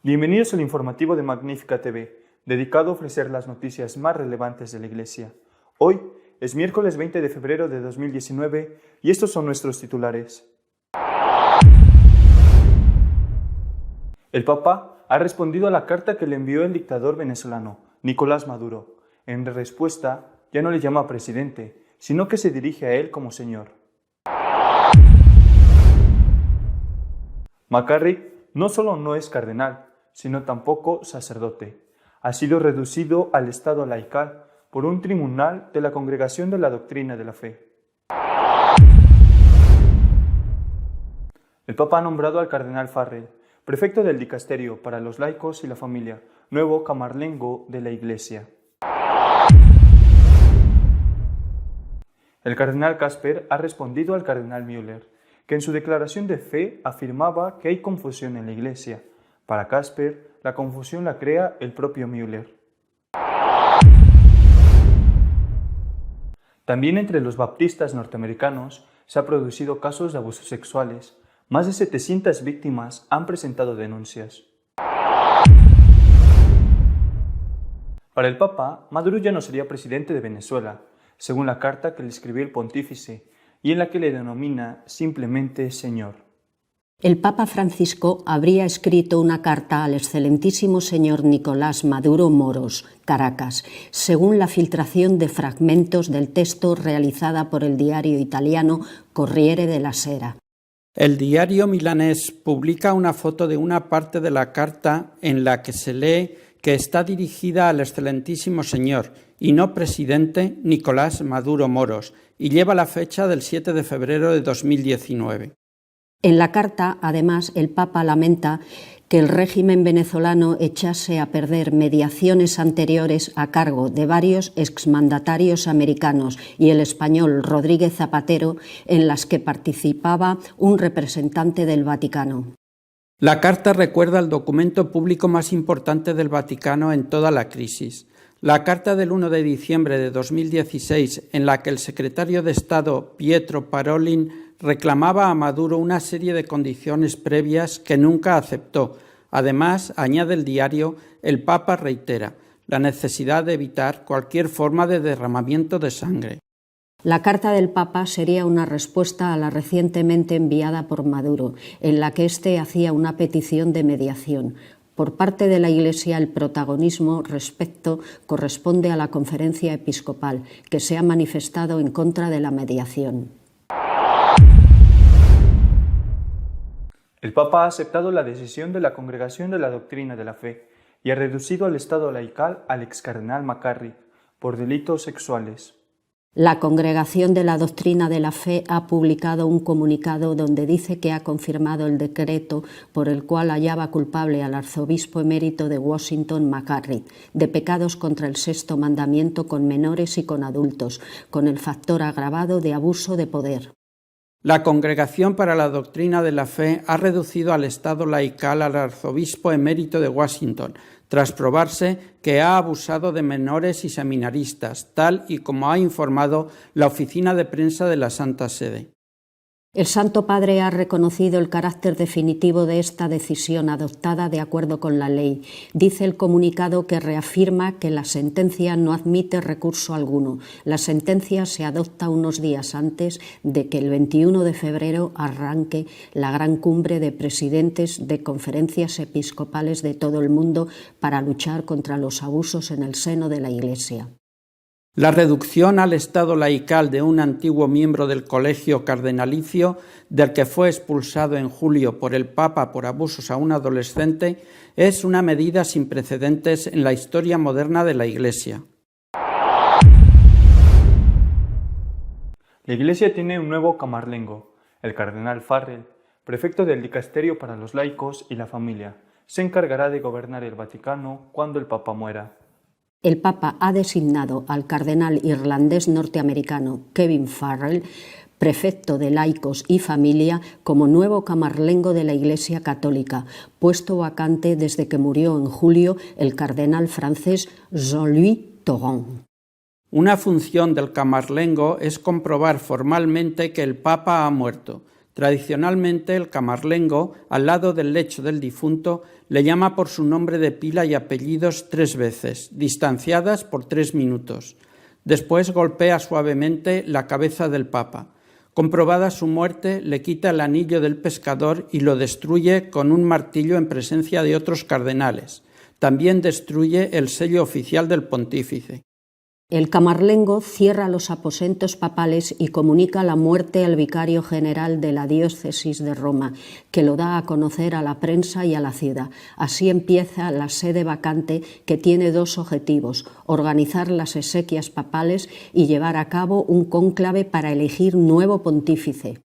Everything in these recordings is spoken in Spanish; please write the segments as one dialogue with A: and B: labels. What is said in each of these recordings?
A: Bienvenidos al informativo de Magnífica TV, dedicado a ofrecer las noticias más relevantes de la Iglesia. Hoy es miércoles 20 de febrero de 2019 y estos son nuestros titulares. El Papa ha respondido a la carta que le envió el dictador venezolano, Nicolás Maduro. En respuesta, ya no le llama presidente, sino que se dirige a él como señor. McCarrick no solo no es cardenal, sino tampoco sacerdote. Ha sido reducido al estado laical por un tribunal de la Congregación de la Doctrina de la Fe. El Papa ha nombrado al cardenal Farrell, prefecto del Dicasterio para los laicos y la familia, nuevo camarlengo de la Iglesia. El cardenal Casper ha respondido al cardenal Müller, que en su declaración de fe afirmaba que hay confusión en la Iglesia. Para Casper, la confusión la crea el propio Müller. También entre los baptistas norteamericanos se han producido casos de abusos sexuales. Más de 700 víctimas han presentado denuncias. Para el Papa, Maduro ya no sería presidente de Venezuela, según la carta que le escribió el pontífice, y en la que le denomina simplemente Señor.
B: El Papa Francisco habría escrito una carta al excelentísimo señor Nicolás Maduro Moros, Caracas, según la filtración de fragmentos del texto realizada por el diario italiano Corriere della Sera.
C: El diario milanés publica una foto de una parte de la carta en la que se lee que está dirigida al excelentísimo señor y no presidente Nicolás Maduro Moros y lleva la fecha del 7 de febrero de 2019.
B: En la carta, además, el Papa lamenta que el régimen venezolano echase a perder mediaciones anteriores a cargo de varios exmandatarios americanos y el español Rodríguez Zapatero, en las que participaba un representante del Vaticano.
C: La carta recuerda el documento público más importante del Vaticano en toda la crisis. La carta del 1 de diciembre de 2016, en la que el secretario de Estado Pietro Parolin reclamaba a Maduro una serie de condiciones previas que nunca aceptó. Además, añade el diario, el Papa reitera la necesidad de evitar cualquier forma de derramamiento de sangre.
B: La carta del Papa sería una respuesta a la recientemente enviada por Maduro, en la que éste hacía una petición de mediación. Por parte de la Iglesia, el protagonismo respecto corresponde a la Conferencia Episcopal, que se ha manifestado en contra de la mediación.
A: El Papa ha aceptado la decisión de la Congregación de la Doctrina de la Fe y ha reducido al estado laical al excardenal McCarrick por delitos sexuales.
B: La Congregación de la Doctrina de la Fe ha publicado un comunicado donde dice que ha confirmado el decreto por el cual hallaba culpable al arzobispo emérito de Washington McCarrick de pecados contra el sexto mandamiento con menores y con adultos, con el factor agravado de abuso de poder.
C: La Congregación para la Doctrina de la Fe ha reducido al estado laical al arzobispo emérito de Washington, tras probarse que ha abusado de menores y seminaristas, tal y como ha informado la oficina de prensa de la Santa Sede.
B: El Santo Padre ha reconocido el carácter definitivo de esta decisión adoptada de acuerdo con la ley. Dice el comunicado que reafirma que la sentencia no admite recurso alguno. La sentencia se adopta unos días antes de que el 21 de febrero arranque la gran cumbre de presidentes de conferencias episcopales de todo el mundo para luchar contra los abusos en el seno de la Iglesia.
C: La reducción al estado laical de un antiguo miembro del colegio cardenalicio, del que fue expulsado en julio por el Papa por abusos a un adolescente, es una medida sin precedentes en la historia moderna de la Iglesia.
A: La Iglesia tiene un nuevo camarlengo, el cardenal Farrell, prefecto del Dicasterio para los laicos y la familia. Se encargará de gobernar el Vaticano cuando el Papa muera.
B: El Papa ha designado al cardenal irlandés norteamericano Kevin Farrell, prefecto de laicos y familia, como nuevo camarlengo de la Iglesia Católica, puesto vacante desde que murió en julio el cardenal francés Jean-Louis Thoron.
C: Una función del camarlengo es comprobar formalmente que el Papa ha muerto. Tradicionalmente, el camarlengo, al lado del lecho del difunto, le llama por su nombre de pila y apellidos 3 veces, distanciadas por 3 minutos. Después golpea suavemente la cabeza del Papa. Comprobada su muerte, le quita el anillo del pescador y lo destruye con un martillo en presencia de otros cardenales. También destruye el sello oficial del pontífice.
B: El camarlengo cierra los aposentos papales y comunica la muerte al vicario general de la diócesis de Roma, que lo da a conocer a la prensa y a la ciudad. Así empieza la sede vacante, que tiene 2 objetivos: organizar las exequias papales y llevar a cabo un cónclave para elegir nuevo pontífice.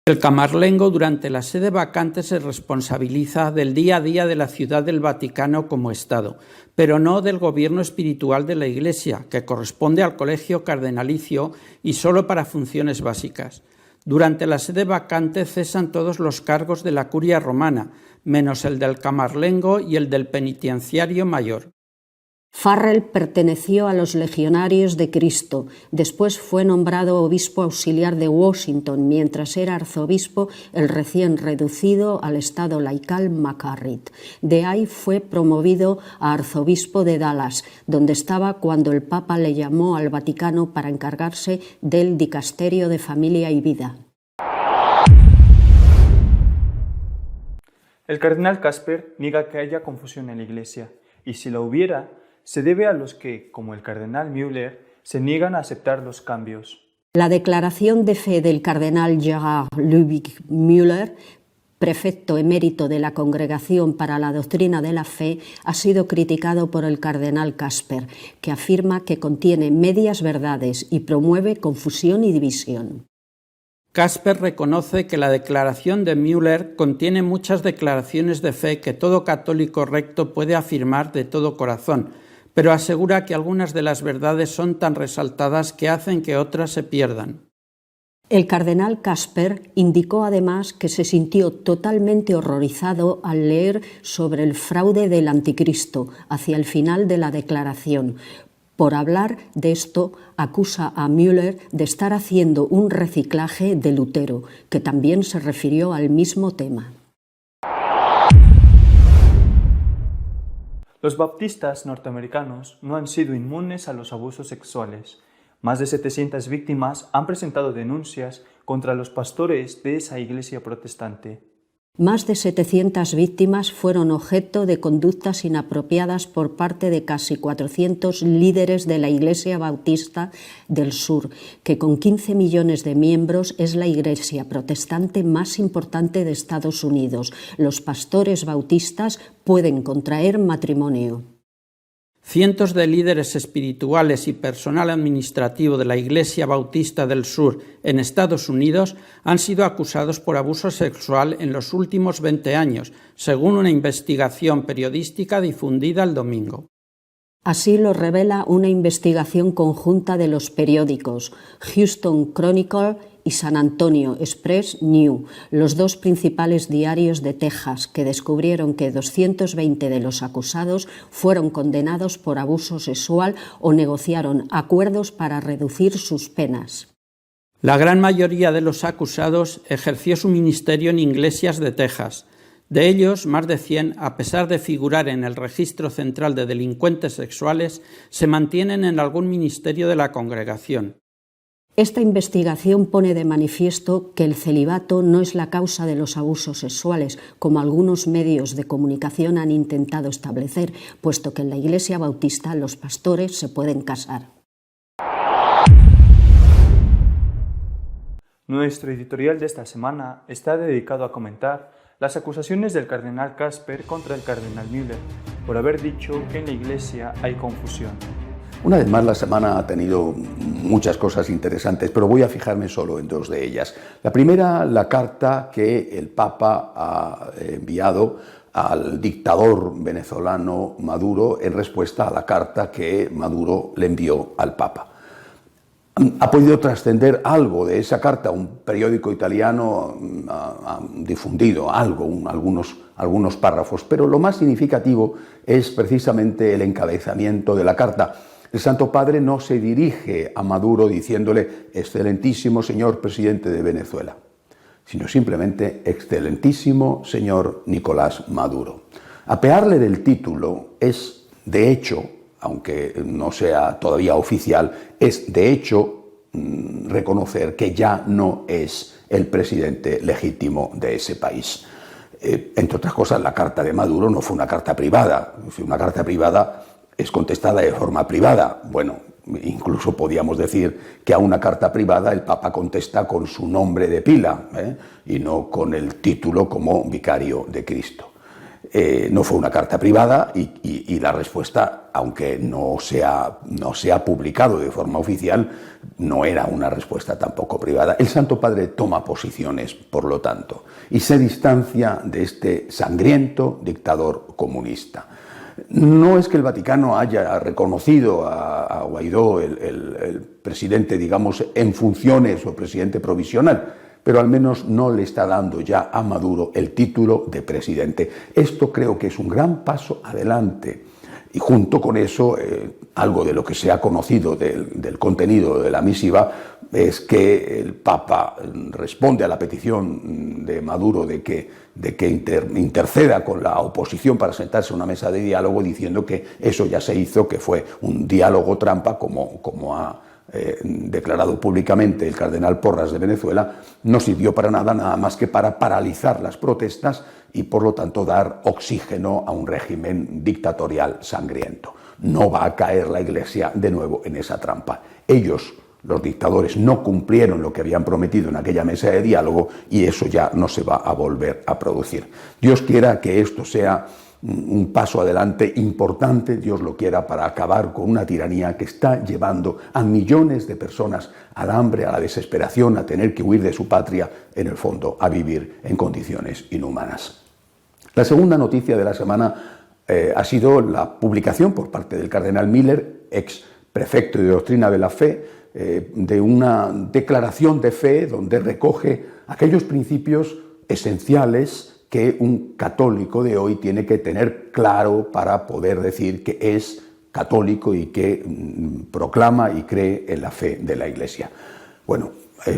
C: El camarlengo durante la sede vacante se responsabiliza del día a día de la Ciudad del Vaticano como Estado, pero no del gobierno espiritual de la Iglesia, que corresponde al colegio cardenalicio y solo para funciones básicas. Durante la sede vacante cesan todos los cargos de la curia romana, menos el del camarlengo y el del penitenciario mayor.
B: Farrell perteneció a los Legionarios de Cristo. Después fue nombrado obispo auxiliar de Washington, mientras era arzobispo el recién reducido al estado laical McCarritt. De ahí fue promovido a arzobispo de Dallas, donde estaba cuando el Papa le llamó al Vaticano para encargarse del dicasterio de familia y vida.
A: El cardenal Casper niega que haya confusión en la Iglesia, y si la hubiera, se debe a los que, como el cardenal Müller, se niegan a aceptar los cambios.
B: La declaración de fe del cardenal Gerhard Ludwig Müller, prefecto emérito de la Congregación para la Doctrina de la Fe, ha sido criticado por el cardenal Casper, que afirma que contiene medias verdades y promueve confusión y división.
C: Casper reconoce que la declaración de Müller contiene muchas declaraciones de fe que todo católico recto puede afirmar de todo corazón, pero asegura que algunas de las verdades son tan resaltadas que hacen que otras se pierdan.
B: El cardenal Casper indicó además que se sintió totalmente horrorizado al leer sobre el fraude del anticristo hacia el final de la declaración. Por hablar de esto, acusa a Müller de estar haciendo un reciclaje de Lutero, que también se refirió al mismo tema.
A: Los baptistas norteamericanos no han sido inmunes a los abusos sexuales. Más de 700 víctimas han presentado denuncias contra los pastores de esa iglesia protestante.
B: Más de 700 víctimas fueron objeto de conductas inapropiadas por parte de casi 400 líderes de la Iglesia Bautista del Sur, que con 15 millones de miembros es la iglesia protestante más importante de Estados Unidos. Los pastores bautistas pueden contraer matrimonio.
C: Cientos de líderes espirituales y personal administrativo de la Iglesia Bautista del Sur en Estados Unidos han sido acusados por abuso sexual en los últimos 20 años, según una investigación periodística difundida el domingo.
B: Así lo revela una investigación conjunta de los periódicos Houston Chronicle y San Antonio Express News, los 2 principales diarios de Texas, que descubrieron que 220 de los acusados fueron condenados por abuso sexual o negociaron acuerdos para reducir sus penas.
C: La gran mayoría de los acusados ejerció su ministerio en iglesias de Texas. De ellos, más de 100, a pesar de figurar en el registro central de delincuentes sexuales, se mantienen en algún ministerio de la congregación.
B: Esta investigación pone de manifiesto que el celibato no es la causa de los abusos sexuales, como algunos medios de comunicación han intentado establecer, puesto que en la Iglesia Bautista los pastores se pueden casar.
A: Nuestro editorial de esta semana está dedicado a comentar las acusaciones del cardenal Casper contra el cardenal Müller por haber dicho que en la Iglesia hay confusión.
D: Una vez más, la semana ha tenido muchas cosas interesantes, pero voy a fijarme solo en 2 de ellas. La primera, la carta que el Papa ha enviado al dictador venezolano Maduro en respuesta a la carta que Maduro le envió al Papa. Ha podido trascender algo de esa carta, un periódico italiano ha difundido algunos párrafos, pero lo más significativo es precisamente el encabezamiento de la carta. El Santo Padre no se dirige a Maduro diciéndole «Excelentísimo señor presidente de Venezuela», sino simplemente excelentísimo señor Nicolás Maduro. Apearle del título es, de hecho, aunque no sea todavía oficial, es de hecho reconocer que ya no es el presidente legítimo de ese país. Entre otras cosas, la carta de Maduro no fue una carta privada. Si una carta privada es contestada de forma privada, bueno, incluso podíamos decir que a una carta privada el Papa contesta con su nombre de pila, y no con el título como vicario de Cristo. No fue una carta privada y la respuesta, aunque no se ha publicado de forma oficial, no era una respuesta tampoco privada. El Santo Padre toma posiciones, por lo tanto, y se distancia de este sangriento dictador comunista. No es que el Vaticano haya reconocido a Guaidó el presidente, digamos, en funciones o presidente provisional, pero al menos no le está dando ya a Maduro el título de presidente. Esto creo que es un gran paso adelante. Y junto con eso, algo de lo que se ha conocido del contenido de la misiva es que el Papa responde a la petición de Maduro de que interceda con la oposición para sentarse a una mesa de diálogo, diciendo que eso ya se hizo, que fue un diálogo trampa, como ha declarado públicamente el cardenal Porras de Venezuela. No sirvió para nada más que para paralizar las protestas y, por lo tanto, dar oxígeno a un régimen dictatorial sangriento. No va a caer la Iglesia de nuevo en esa trampa. Ellos, los dictadores, no cumplieron lo que habían prometido en aquella mesa de diálogo y eso ya no se va a volver a producir. Dios quiera que esto sea un paso adelante importante, Dios lo quiera, para acabar con una tiranía que está llevando a millones de personas al hambre, a la desesperación, a tener que huir de su patria, en el fondo, a vivir en condiciones inhumanas. La segunda noticia de la semana ha sido la publicación por parte del cardenal Miller, ex prefecto de doctrina de la fe, de una declaración de fe donde recoge aquellos principios esenciales que un católico de hoy tiene que tener claro para poder decir que es católico y que proclama y cree en la fe de la Iglesia. Bueno,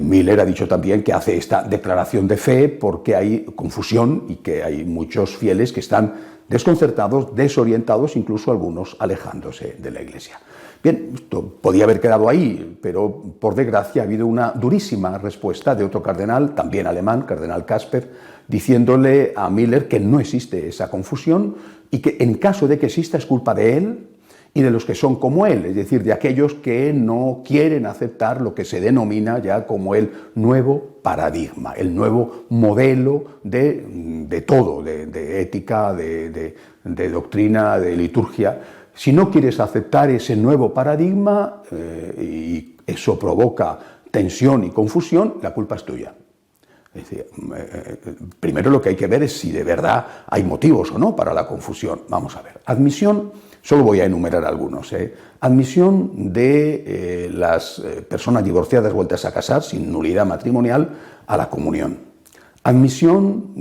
D: Miller ha dicho también que hace esta declaración de fe porque hay confusión y que hay muchos fieles que están desconcertados, desorientados, incluso algunos alejándose de la Iglesia. Bien, esto podía haber quedado ahí, pero por desgracia ha habido una durísima respuesta de otro cardenal, también alemán, cardenal Kasper, diciéndole a Miller que no existe esa confusión y que en caso de que exista es culpa de él y de los que son como él, es decir, de aquellos que no quieren aceptar lo que se denomina ya como el nuevo paradigma, el nuevo modelo de todo, de ética, de doctrina, de liturgia. Si no quieres aceptar ese nuevo paradigma y eso provoca tensión y confusión, la culpa es tuya. Es decir, primero lo que hay que ver es si de verdad hay motivos o no para la confusión. Vamos a ver. Admisión, solo voy a enumerar algunos. Admisión de las personas divorciadas vueltas a casar sin nulidad matrimonial a la comunión. Admisión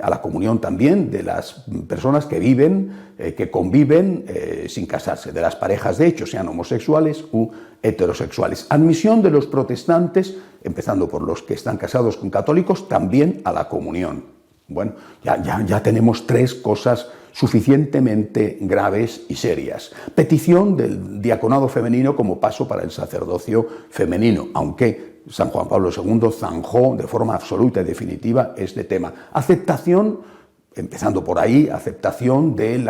D: a la comunión también de las personas que viven, que conviven sin casarse, de las parejas de hecho, sean homosexuales u heterosexuales. Admisión de los protestantes, empezando por los que están casados con católicos, también a la comunión. Bueno, ya tenemos tres cosas suficientemente graves y serias. Petición del diaconado femenino como paso para el sacerdocio femenino, aunque San Juan Pablo II zanjó de forma absoluta y definitiva este tema. Aceptación, empezando por ahí, aceptación del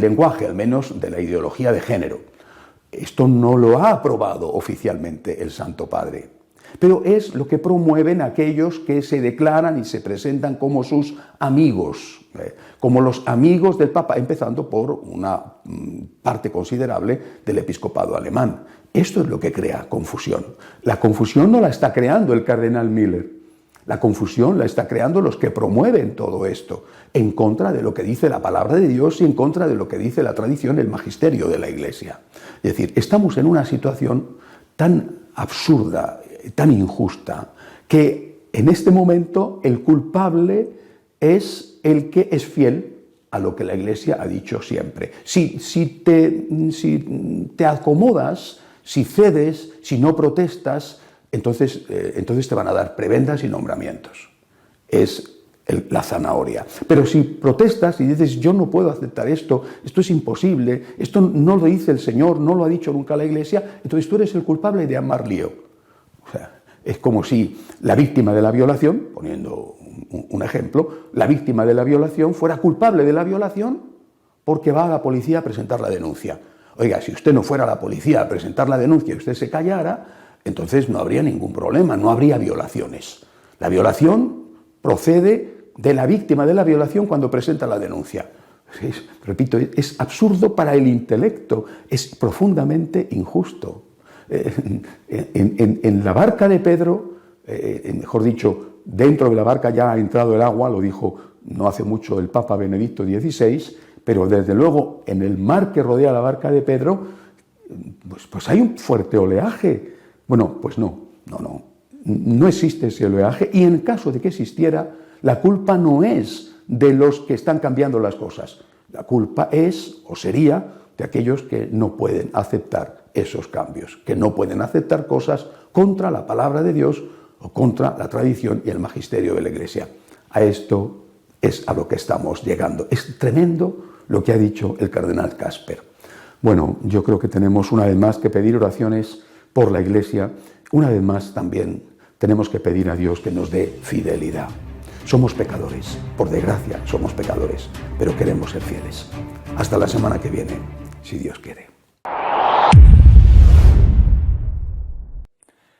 D: lenguaje, al menos de la ideología de género. Esto no lo ha aprobado oficialmente el Santo Padre, pero es lo que promueven aquellos que se declaran y se presentan como sus amigos, como los amigos del Papa, empezando por una parte considerable del episcopado alemán. Esto es lo que crea confusión. La confusión no la está creando el cardenal Miller. La confusión la está creando los que promueven todo esto, en contra de lo que dice la palabra de Dios y en contra de lo que dice la tradición, el magisterio de la Iglesia. Es decir, estamos en una situación tan absurda, tan injusta, que en este momento el culpable es el que es fiel a lo que la Iglesia ha dicho siempre. Si te acomodas, si cedes, si no protestas, entonces te van a dar prebendas y nombramientos. Es la zanahoria. Pero si protestas y dices, yo no puedo aceptar esto es imposible, esto no lo dice el Señor, no lo ha dicho nunca la Iglesia, entonces tú eres el culpable de amar lío. O sea, es como si la víctima de la violación, poniendo un ejemplo, la víctima de la violación fuera culpable de la violación porque va a la policía a presentar la denuncia. Oiga, si usted no fuera a la policía a presentar la denuncia y usted se callara, entonces no habría ningún problema, no habría violaciones. La violación procede de la víctima de la violación cuando presenta la denuncia. Repito, es absurdo para el intelecto, es profundamente injusto. En la barca de Pedro, mejor dicho, dentro de la barca ya ha entrado el agua, lo dijo no hace mucho el Papa Benedicto XVI, pero desde luego en el mar que rodea la barca de Pedro, pues hay un fuerte oleaje. Bueno, pues no existe ese oleaje, y en caso de que existiera, la culpa no es de los que están cambiando las cosas. La culpa es, o sería, de aquellos que no pueden aceptar esos cambios, que no pueden aceptar cosas contra la palabra de Dios o contra la tradición y el magisterio de la Iglesia. A esto es a lo que estamos llegando. Es tremendo lo que ha dicho el cardenal Casper. Bueno, yo creo que tenemos una vez más que pedir oraciones por la Iglesia. Una vez más también tenemos que pedir a Dios que nos dé fidelidad. Somos pecadores, por desgracia somos pecadores, pero queremos ser fieles. Hasta la semana que viene, si Dios quiere.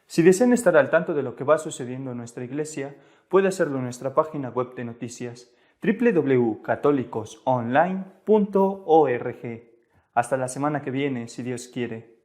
A: Si desean estar al tanto de lo que va sucediendo en nuestra Iglesia, puede hacerlo en nuestra página web de noticias www.católicosonline.org. Hasta la semana que viene, si Dios quiere.